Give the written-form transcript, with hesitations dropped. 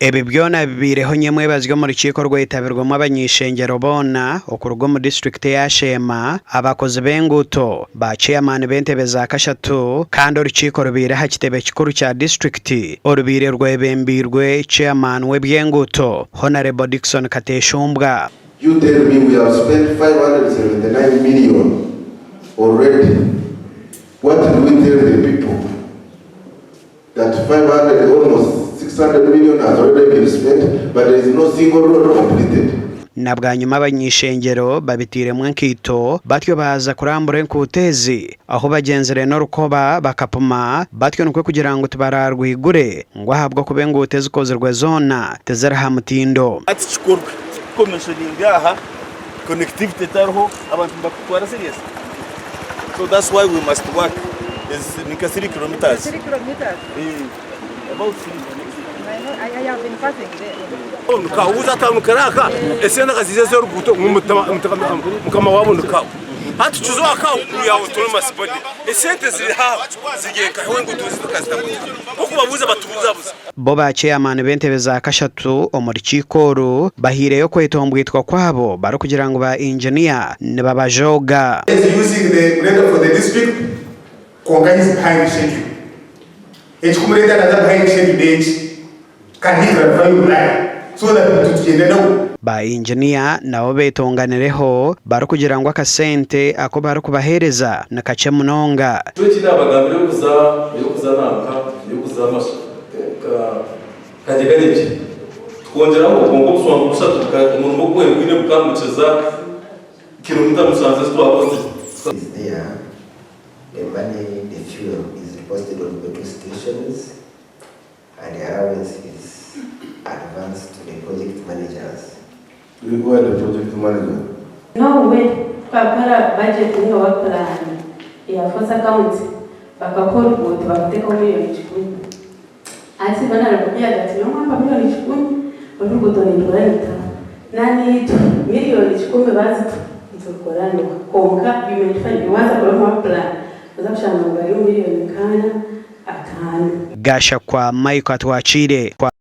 Ebi byona bibireho nyemwe bazwe mu rukiko rwitabirwamo abanyishengero bona okurugwa mu district ya Shema abakozi b'enguto ba chairman b'entebe za kashatu kandi urukiko rubire hakitebe kikuru cya district orubire rwebembirwe chairman w'ebyenguto Honorable Dickson Kateshumbwa. You tell me we have spent 579 million already. What do we tell the people? That 500 almost 600 million has already been spent, but there is no single road completed. Nabwa nyuma abanyishengero babitiremwe nkito batyo baza kurambura nkutezi aho bagenzere no rukoba bakapuma batyo nukwe kugira ngo tubararwigure ngo ahabwa kubengutezi kozerwe zona tezera ha mutindo ati chikorwe commissioning ngaha connectivity tarho abantu bakutwara serious, so that's why we must work is nika 3 kilometers about 3 kilometers. I have been passing there. Kauza tamukaraka esenda kazize zo ruguto mukama wabo ndukao hatu chuzo akao ya autonomous body esente ziriha zigenka hengu tuzikazitabuza kuko babuza batubuza bo ba chairman b'entebe za kashatu omurikikoru bahireyo kwetombwitwa kwabo baro kugira ngo ba engineer ne babajoga using the letter for the district organize behind schedule echikumureta na behind schedule date can he verify you so that tutugende no ba engineer nabo betonganireho baro kugira ngo akasente ako baro kubahereza nakace munonga cyo kinabagambira yo kuzanaka yo kuzamasha kajegaje twongeraho ubwo buswa busatuka umuntu bwo kwene bukamuceza kilomita musanze twakoze. The money, the fuel is reposted on petrol stations, and the allowance is advanced to the project managers. You are the project manager. No way, para budget ni wa plan ya force account bakakora ubwo bakateka miliyoni 10. Ati bana nakubia ati nyoma hapa miliyoni 10 barugo tonindoranta nani miliyoni 10 bazi tukorana konka bimefanya waza kwa plan miliyoni 5 gasha kwa Mike atwachire kwa